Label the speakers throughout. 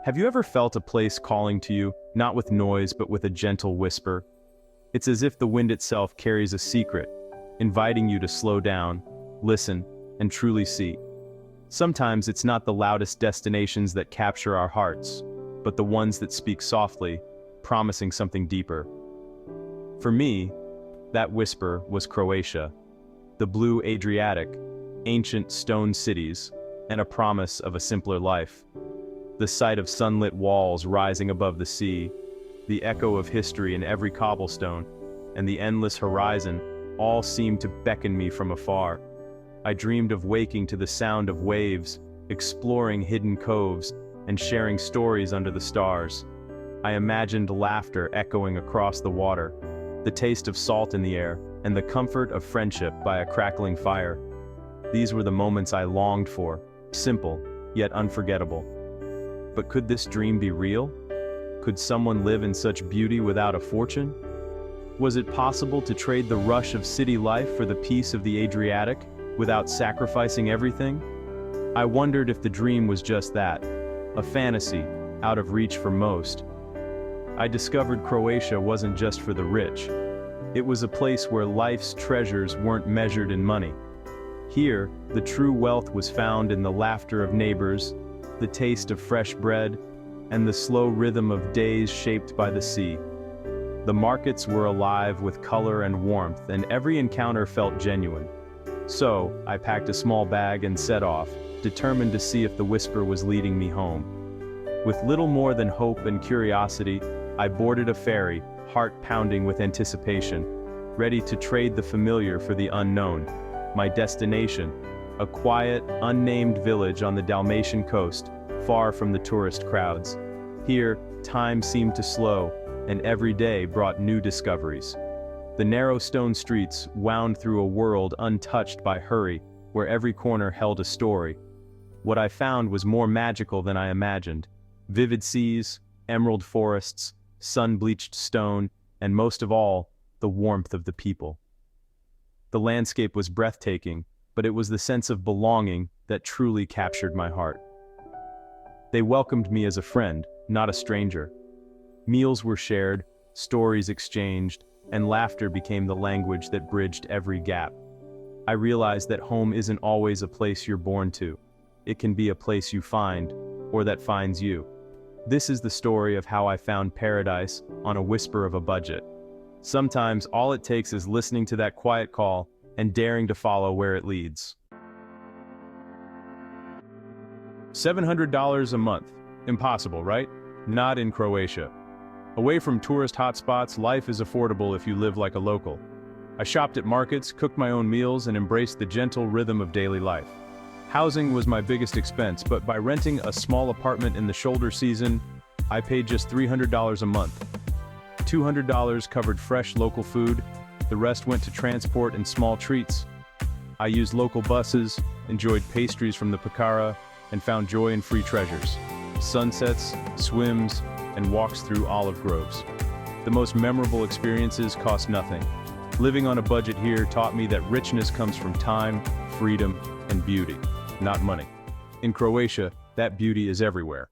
Speaker 1: Have you ever felt a place calling to you, not with noise but with a gentle whisper? It's as if the wind itself carries a secret, inviting you to slow down, listen, and truly see. Sometimes it's not the loudest destinations that capture our hearts, but the ones that speak softly, promising something deeper. For me, that whisper was Croatia, the blue Adriatic, ancient stone cities, and a promise of a simpler life. The sight of sunlit walls rising above the sea, the echo of history in every cobblestone, and the endless horizon all seemed to beckon me from afar. I dreamed of waking to the sound of waves, exploring hidden coves, and sharing stories under the stars. I imagined laughter echoing across the water, the taste of salt in the air, and the comfort of friendship by a crackling fire. These were the moments I longed for, simple, yet unforgettable. But could this dream be real? Could someone live in such beauty without a fortune? Was it possible to trade the rush of city life for the peace of the Adriatic, without sacrificing everything? I wondered if the dream was just that, a fantasy, out of reach for most. I discovered Croatia wasn't just for the rich. It was a place where life's treasures weren't measured in money. Here, the true wealth was found in the laughter of neighbors, the taste of fresh bread, and the slow rhythm of days shaped by the sea. The markets were alive with color and warmth, and every encounter felt genuine. So, I packed a small bag and set off, determined to see if the whisper was leading me home. With little more than hope and curiosity, I boarded a ferry, heart pounding with anticipation, ready to trade the familiar for the unknown. My destination, a quiet, unnamed village on the Dalmatian coast, far from the tourist crowds. Here, time seemed to slow, and every day brought new discoveries. The narrow stone streets wound through a world untouched by hurry, where every corner held a story. What I found was more magical than I imagined. Vivid seas, emerald forests, sun-bleached stone, and most of all, the warmth of the people. The landscape was breathtaking, but it was the sense of belonging that truly captured my heart. They welcomed me as a friend, not a stranger. Meals were shared, stories exchanged, and laughter became the language that bridged every gap. I realized that home isn't always a place you're born to. It can be a place you find, or that finds you. This is the story of how I found paradise on a whisper of a budget. Sometimes all it takes is listening to that quiet call and daring to follow where it leads. $700 a month. Impossible, right? Not in Croatia. Away from tourist hotspots, life is affordable if you live like a local. I shopped at markets, cooked my own meals, and embraced the gentle rhythm of daily life. Housing was my biggest expense, but by renting a small apartment in the shoulder season, I paid just $300 a month. $200 covered fresh local food, the rest went to transport and small treats. I used local buses, enjoyed pastries from the Pekara, and found joy in free treasures. Sunsets, swims, and walks through olive groves. The most memorable experiences cost nothing. Living on a budget here taught me that richness comes from time, freedom, and beauty, not money. In Croatia, that beauty is everywhere.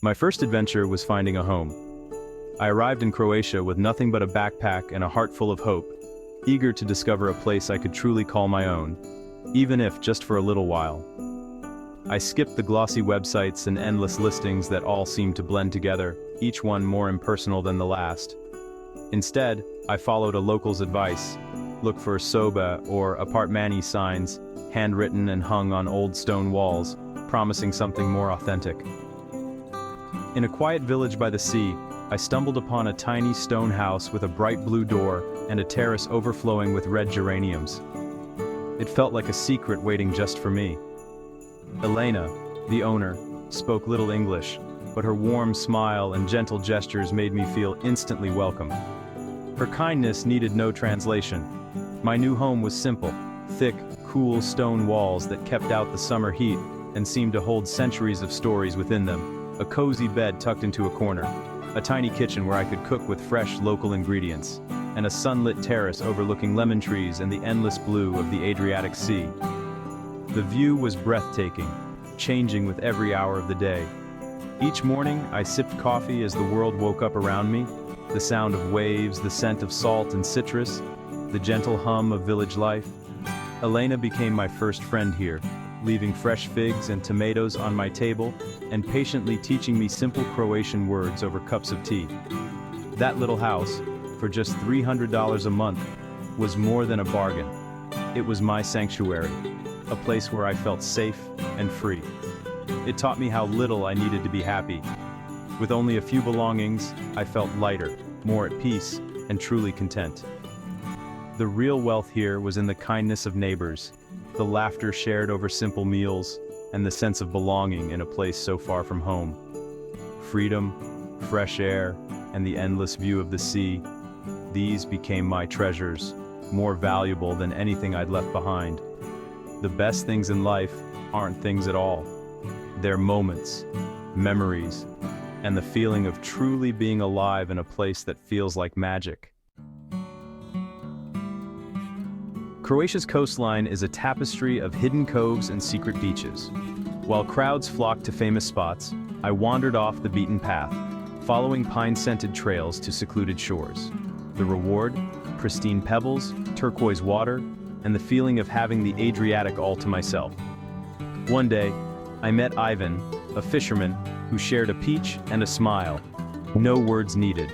Speaker 1: My first adventure was finding a home. I arrived in Croatia with nothing but a backpack and a heart full of hope, eager to discover a place I could truly call my own, even if just for a little while. I skipped the glossy websites and endless listings that all seemed to blend together, each one more impersonal than the last. Instead, I followed a local's advice. Look for soba or apartmani signs, handwritten and hung on old stone walls, promising something more authentic. In a quiet village by the sea, I stumbled upon a tiny stone house with a bright blue door and a terrace overflowing with red geraniums. It felt like a secret waiting just for me. Elena, the owner, spoke little English, but her warm smile and gentle gestures made me feel instantly welcome. Her kindness needed no translation. My new home was simple, thick, cool stone walls that kept out the summer heat and seemed to hold centuries of stories within them. A cozy bed tucked into a corner, a tiny kitchen where I could cook with fresh local ingredients, and a sunlit terrace overlooking lemon trees and the endless blue of the Adriatic Sea. The view was breathtaking, changing with every hour of the day. Each morning, I sipped coffee as the world woke up around me, the sound of waves, the scent of salt and citrus, the gentle hum of village life. Elena became my first friend here, leaving fresh figs and tomatoes on my table and patiently teaching me simple Croatian words over cups of tea. That little house, for just $300 a month, was more than a bargain. It was my sanctuary, a place where I felt safe and free. It taught me how little I needed to be happy. With only a few belongings, I felt lighter, more at peace, and truly content. The real wealth here was in the kindness of neighbors, the laughter shared over simple meals, and the sense of belonging in a place so far from home. Freedom, fresh air, and the endless view of the sea, these became my treasures, more valuable than anything I'd left behind. The best things in life aren't things at all. They're moments, memories, and the feeling of truly being alive in a place that feels like magic. Croatia's coastline is a tapestry of hidden coves and secret beaches. While crowds flocked to famous spots, I wandered off the beaten path, following pine-scented trails to secluded shores. The reward? Pristine pebbles, turquoise water, and the feeling of having the Adriatic all to myself. One day, I met Ivan, a fisherman, who shared a peach and a smile. No words needed.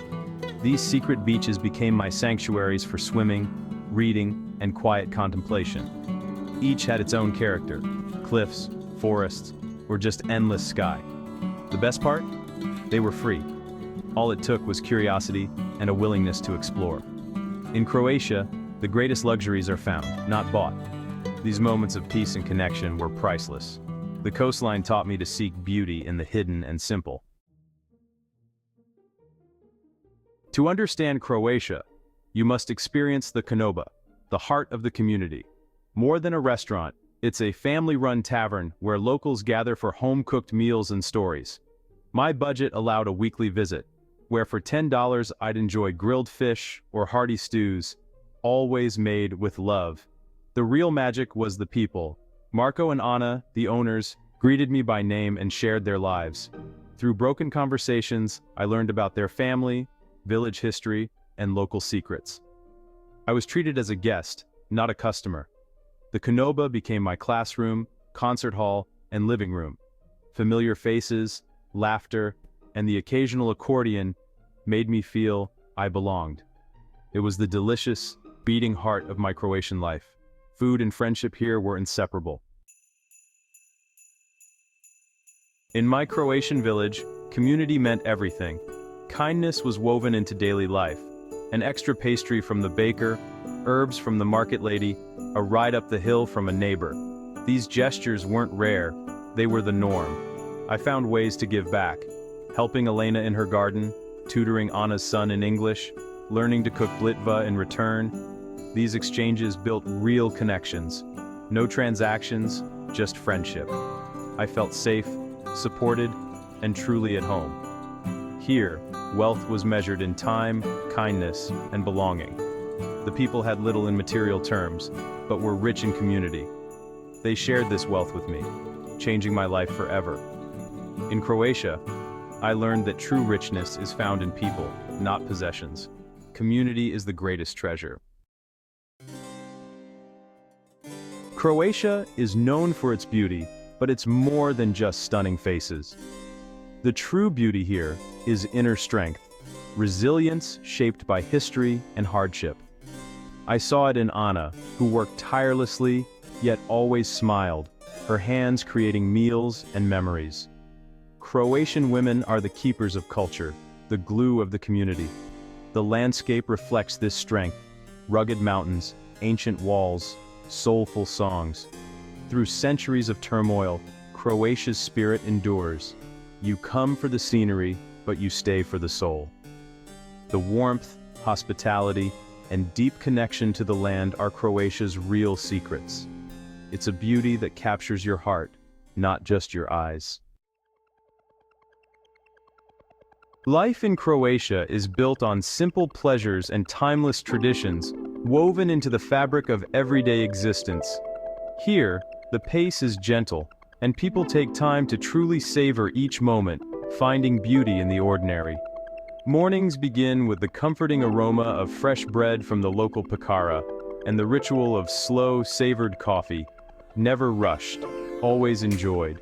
Speaker 1: These secret beaches became my sanctuaries for swimming, reading, and quiet contemplation. Each had its own character: cliffs, forests, or just endless sky. The best part? They were free. All it took was curiosity and a willingness to explore. In Croatia, the greatest luxuries are found, not bought. These moments of peace and connection were priceless. The coastline taught me to seek beauty in the hidden and simple. To understand Croatia, you must experience the Konoba, the heart of the community. More than a restaurant, it's a family-run tavern where locals gather for home-cooked meals and stories. My budget allowed a weekly visit, where for $10 I'd enjoy grilled fish or hearty stews, always made with love. The real magic was the people. Marco and Anna, the owners, greeted me by name and shared their lives. Through broken conversations, I learned about their family, village history, and local secrets. I was treated as a guest, not a customer. The Konoba became my classroom, concert hall, and living room. Familiar faces, laughter, and the occasional accordion made me feel I belonged. It was the delicious, beating heart of my Croatian life. Food and friendship here were inseparable. In my Croatian village, community meant everything. Kindness was woven into daily life. An extra pastry from the baker, herbs from the market lady, a ride up the hill from a neighbor. These gestures weren't rare, they were the norm. I found ways to give back, helping Elena in her garden, tutoring Anna's son in English, learning to cook blitva in return. These exchanges built real connections. No transactions, just friendship. I felt safe, supported, and truly at home. Here, wealth was measured in time, kindness, and belonging. The people had little in material terms, but were rich in community. They shared this wealth with me, changing my life forever. In Croatia, I learned that true richness is found in people, not possessions. Community is the greatest treasure. Croatia is known for its beauty, but it's more than just stunning faces. The true beauty here is inner strength, resilience shaped by history and hardship. I saw it in Anna, who worked tirelessly, yet always smiled, her hands creating meals and memories. Croatian women are the keepers of culture, the glue of the community. The landscape reflects this strength: rugged mountains, ancient walls, soulful songs. Through centuries of turmoil, Croatia's spirit endures. You come for the scenery, but you stay for the soul. The warmth, hospitality, and deep connection to the land are Croatia's real secrets. It's a beauty that captures your heart, not just your eyes. Life in Croatia is built on simple pleasures and timeless traditions, woven into the fabric of everyday existence. Here, the pace is gentle, and people take time to truly savor each moment, finding beauty in the ordinary. Mornings begin with the comforting aroma of fresh bread from the local pekara, and the ritual of slow, savored coffee, never rushed, always enjoyed.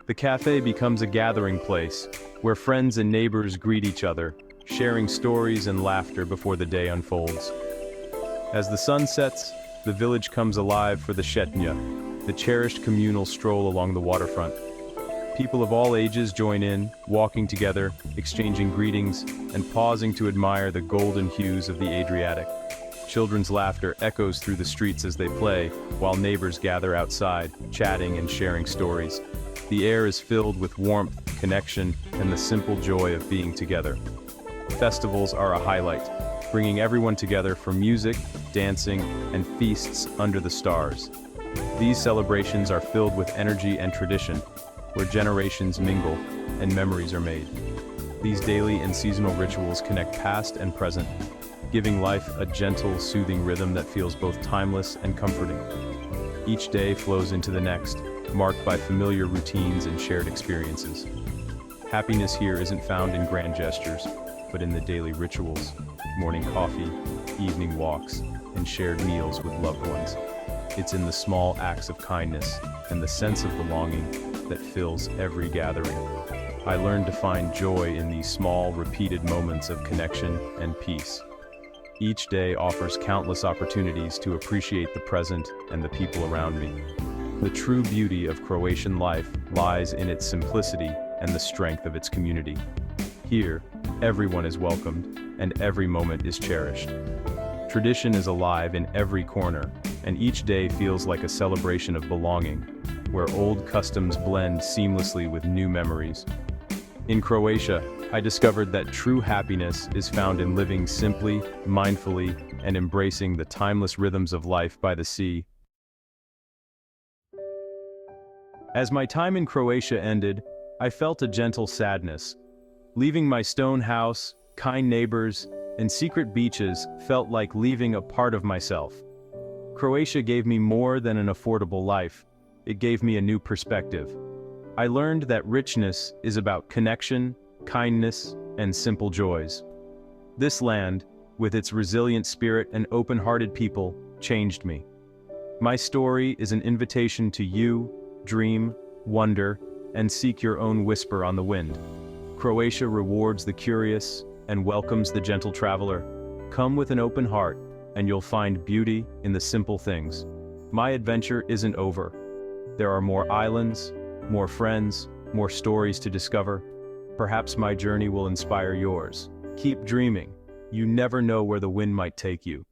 Speaker 1: The cafe becomes a gathering place, where friends and neighbors greet each other, sharing stories and laughter before the day unfolds. As the sun sets, the village comes alive for the Shetnya, the cherished communal stroll along the waterfront. People of all ages join in, walking together, exchanging greetings, and pausing to admire the golden hues of the Adriatic. Children's laughter echoes through the streets as they play, while neighbors gather outside, chatting and sharing stories. The air is filled with warmth, connection, and the simple joy of being together. Festivals are a highlight, bringing everyone together for music, dancing, and feasts under the stars. These celebrations are filled with energy and tradition, where generations mingle and memories are made. These daily and seasonal rituals connect past and present, giving life a gentle, soothing rhythm that feels both timeless and comforting. Each day flows into the next, marked by familiar routines and shared experiences. Happiness here isn't found in grand gestures, but in the daily rituals, morning coffee, evening walks, and shared meals with loved ones. It's in the small acts of kindness and the sense of belonging that fills every gathering. I learned to find joy in these small, repeated moments of connection and peace. Each day offers countless opportunities to appreciate the present and the people around me. The true beauty of Croatian life lies in its simplicity and the strength of its community. Here, everyone is welcomed, and every moment is cherished. Tradition is alive in every corner, and each day feels like a celebration of belonging, where old customs blend seamlessly with new memories. In Croatia, I discovered that true happiness is found in living simply, mindfully, and embracing the timeless rhythms of life by the sea. As my time in Croatia ended, I felt a gentle sadness. Leaving my stone house, kind neighbors, and secret beaches felt like leaving a part of myself. Croatia gave me more than an affordable life. It gave me a new perspective. I learned that richness is about connection, kindness, and simple joys. This land, with its resilient spirit and open-hearted people, changed me. My story is an invitation to you, dream, wonder, and seek your own whisper on the wind. Croatia rewards the curious and welcomes the gentle traveler. Come with an open heart, and you'll find beauty in the simple things. My adventure isn't over. There are more islands, more friends, more stories to discover. Perhaps my journey will inspire yours. Keep dreaming. You never know where the wind might take you.